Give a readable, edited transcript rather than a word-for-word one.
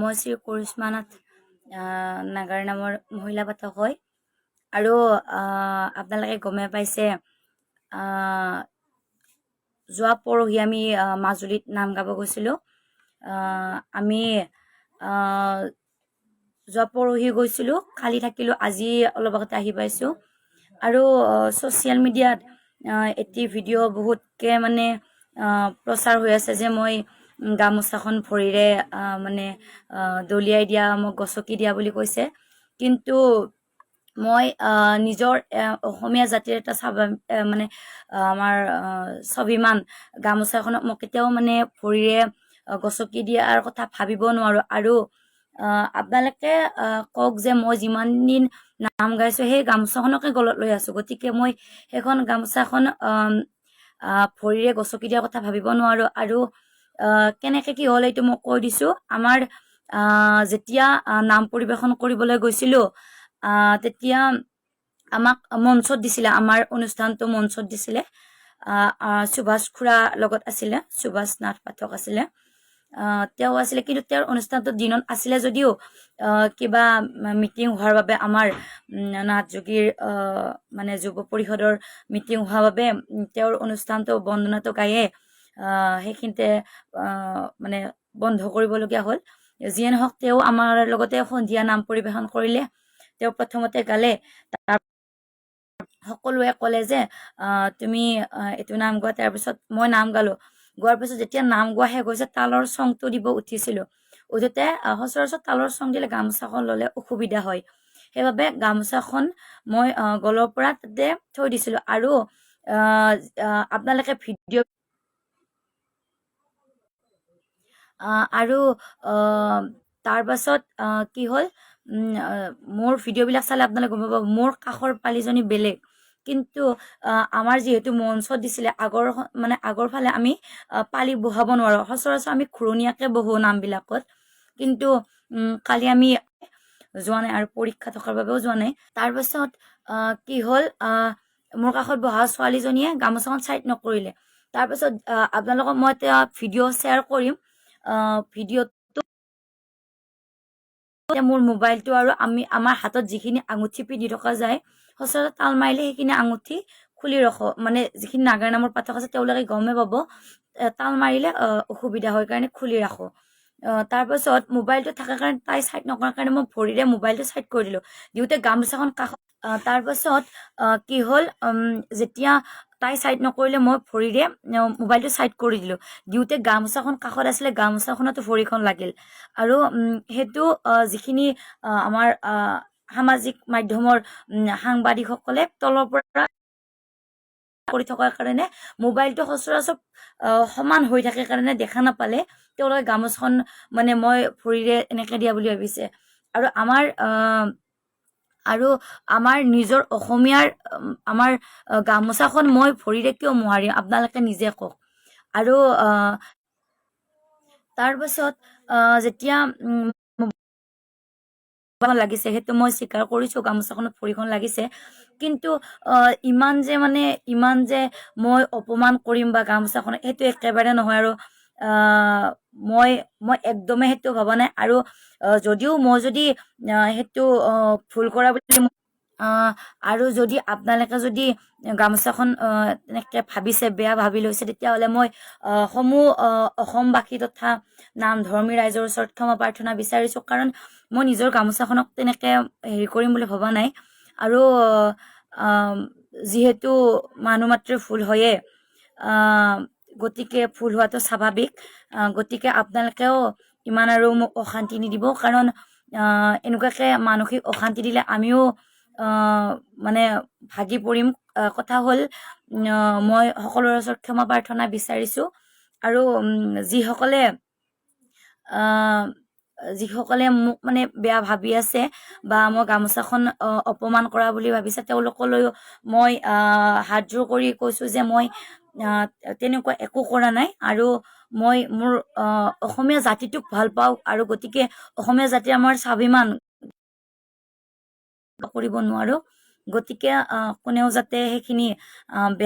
মই শ্ৰী কৰিশ্মা নাথ নাগাৰ নামৰ মহিলা পাঠক হয়। আৰু আপোনালোকে গমে পাইছে যোৱা পৰহি আমি মাজুলীত নাম গাব গৈছিলোঁ। আমি যোৱা পৰহি গৈছিলোঁ, কালি থাকিলোঁ, আজি অলপ আগতে আহি পাইছোঁ। আৰু ছ'চিয়েল মিডিয়াত এটি ভিডিঅ' বহুতকৈ মানে প্ৰচাৰ হৈ আছে যে মই গামোচাখন ভৰিৰে মানে দলিয়াই দিয়া, মোক গছকি দিয়া বুলি কৈছে। কিন্তু মই নিজৰ অসমীয়া জাতিৰ এটা মানে আমাৰ স্বাভিমান গামোচাখনক মই কেতিয়াও মানে ভৰিৰে গছকি দিয়াৰ কথা ভাবিব নোৱাৰোঁ। আৰু আপোনালোকে কওক যে মই যিমান দিন নাম গাইছোঁ সেই গামোচাখনকে গলত লৈ আছোঁ, গতিকে মই সেইখন গামোচাখন ভৰিৰে গছকি দিয়াৰ কথা ভাবিব নোৱাৰোঁ। আৰু কেনেকৈ কি হ'ল এইটো মই কৈ দিছোঁ। আমাৰ যেতিয়া নাম পৰিৱেশন কৰিবলৈ গৈছিলোঁ, তেতিয়া আমাক মঞ্চত দিছিলে, আমাৰ অনুষ্ঠানটো মঞ্চত দিছিলে। সুভাষ খুৰা লগত আছিলে, সুভাষ নাথ পাঠক আছিলে, তেওঁ আছিলে। কিন্তু তেওঁৰ অনুষ্ঠানটো দিনত আছিলে যদিও কিবা মিটিং হোৱাৰ বাবে, আমাৰ নাথ যোগীৰ মানে যুৱ পৰিষদৰ মিটিং হোৱাৰ বাবে তেওঁৰ অনুষ্ঠানটো বন্দনাটো গায়ে সেইখিনিতে মানে বন্ধ কৰিবলগীয়া হ'ল। যিয়ে নহওক, তেওঁ আমাৰ লগতে সন্ধিয়া নাম পৰিৱেশন কৰিলে। তেওঁ প্ৰথমতে গালে, তাৰ সকলোৱে ক'লে যে তুমি এইটো নাম গোৱা। তাৰপিছত মই নাম গালোঁ। গোৱাৰ পিছত যেতিয়া নাম গোৱা শেষ হৈছে, তালৰ চংটো দিব উঠিছিলোঁ। উঠোতে সচৰাচৰ তালৰ চং দিলে গামোচাখন ল'লে অসুবিধা হয়, সেইবাবে গামোচাখন মই গলৰ পৰা তাতে থৈ দিছিলোঁ। আৰু আপোনালোকে ভিডিঅ' আৰু তাৰ পাছত কি হ'ল, মোৰ ভিডিঅ'বিলাক চালে আপোনালোকে গম পাব মোৰ কাষৰ পালিজনী বেলেগ। কিন্তু আমাৰ যিহেতু মঞ্চত দিছিলে, আগৰ ফালে আমি পালি বহাব নোৱাৰোঁ। সচৰাচৰ আমি ঘূৰণীয়াকৈ বহোঁ নামবিলাকত। কিন্তু কালি আমি যোৱা নাই, আৰু পৰীক্ষা থকাৰ বাবেও যোৱা নাই। তাৰপাছত কি হ'ল, মোৰ কাষত বহা ছোৱালীজনীয়ে গামোচাখন ছাইড নকৰিলে। তাৰপাছত আপোনালোকক মই এতিয়া ভিডিঅ' শ্বেয়াৰ কৰিম। ভিডিঅ'টো মোৰ মোবাইলটো আৰু আমাৰ হাতত যিখিনি আঙুঠি পিন্ধি থকা যায়, সচৰাচৰ তাল মাৰিলে সেইখিনি আঙুঠি খুলি ৰাখোঁ। মানে যিখিনি নাগাৰ নামৰ পাঠক আছে তেওঁলোকে গমেই পাব, তাল মাৰিলে অসুবিধা হয় কাৰণে খুলি ৰাখোঁ। তাৰপাছত মোবাইলটো থকাৰ কাৰণে তাই ছাইড নকৰাৰ কাৰণে মই ভৰিৰে মোবাইলটো ছাইড কৰি দিলোঁ, দিওঁতে গামোচাখন কাষত। তাৰপাছত কি হ'ল, যেতিয়া তাই ছাইড নকৰিলে, মই ভৰিৰে মোবাইলটো ছাইড কৰি দিলোঁ, দিওঁতে গামোচাখন কাষত আছিলে, গামোচাখনতো ভৰিখন লাগিল। আৰু সেইটো যিখিনি আমাৰ সামাজিক মাধ্যমৰ সাংবাদিকসকলে তলৰ পৰা কৰি থকাৰ কাৰণে মোবাইলটো সচৰাচৰ সমান হৈ থাকে কাৰণে দেখা নাপালে তেওঁলোকে গামোচাখন মানে মই ভৰিৰে এনেকৈ দিয়া বুলি ভাবিছে। আৰু আমাৰ নিজৰ অসমীয়াৰ আমাৰ গামোচাখন মই ভৰিৰে কিয় মোহাৰিম, আপোনালোকে নিজে কওক। আৰু তাৰপাছত যেতিয়া লাগিছে, সেইটো মই স্বীকাৰ কৰিছোঁ, গামোচাখনত ভৰিখন লাগিছে। কিন্তু ইমান যে মই অপমান কৰিম বা গামোচাখন, সেইটো একেবাৰে নহয়। আৰু মই একদমেই সেইটো ভবা নাই। আৰু যদিও মই যদি সেইটো ভুল কৰা বুলি আৰু যদি আপোনালোকে যদি গামোচাখন এনেকৈ ভাবিছে, বেয়া ভাবি লৈছে, তেতিয়াহ'লে মই সমূহ অসমবাসী তথা নাম ধৰ্মী ৰাইজৰ ওচৰত ক্ষমা প্ৰাৰ্থনা বিচাৰিছোঁ। কাৰণ মই নিজৰ গামোচাখনক তেনেকৈ হেৰি কৰিম বুলি ভবা নাই। আৰু যিহেতু মানুহ মাত্ৰে ভুল হয়ে, গতিকে ভুল হোৱাটো স্বাভাৱিক। গতিকে আপোনালোকেও ইমান আৰু মোক অশান্তি নিদিব, কাৰণ এনেকুৱাকৈ মানসিক অশান্তি দিলে আমিও মানে ভাগি পৰিম। কথা হ'ল, মই সকলোৰে ওচৰত ক্ষমা প্ৰাৰ্থনা বিচাৰিছোঁ। আৰু যিসকলে মোক মানে বেয়া ভাবি আছে বা মই গামোচাখন অপমান কৰা বুলি ভাবিছে, তেওঁলোকলৈও মই হাতযোৰ কৰি কৈছোঁ যে মই তেনেকুৱা একো কৰা নাই। আৰু মই মোৰ অসমীয়া জাতিটোক ভাল পাওঁ, আৰু গতিকে অসমীয়া জাতি আমাৰ স্বাভিমান কৰিব নোৱাৰোঁ। গতিকে কোনেও যাতে সেইখিনি বেয়া